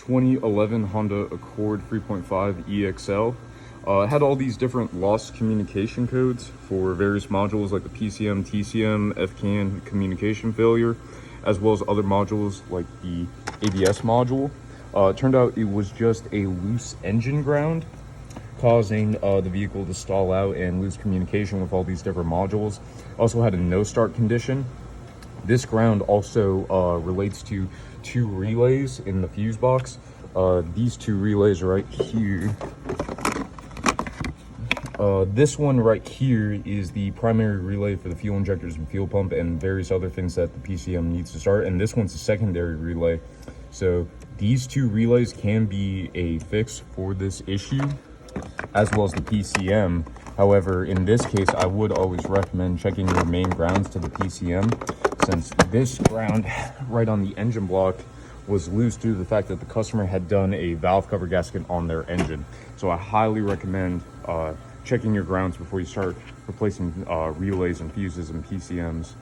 2011 Honda Accord 3.5 EXL. It had all these different lost communication codes for various modules like the PCM, TCM, FCAN, communication failure, as well as other modules like the ABS module. It turned out it was just a loose engine ground, causing the vehicle to stall out and lose communication with all these different modules. Also had a no start condition. This ground also relates to two relays in the fuse box. These two relays right here. This one right here is the primary relay for the fuel injectors and fuel pump and various other things that the PCM needs to start. And this one's a secondary relay. So these two relays can be a fix for this issue, as well as the PCM. However, in this case, I would always recommend checking your main grounds to the PCM, since this ground right on the engine block was loose due to the fact that the customer had done a valve cover gasket on their engine. So I highly recommend checking your grounds before you start replacing relays and fuses and PCMs.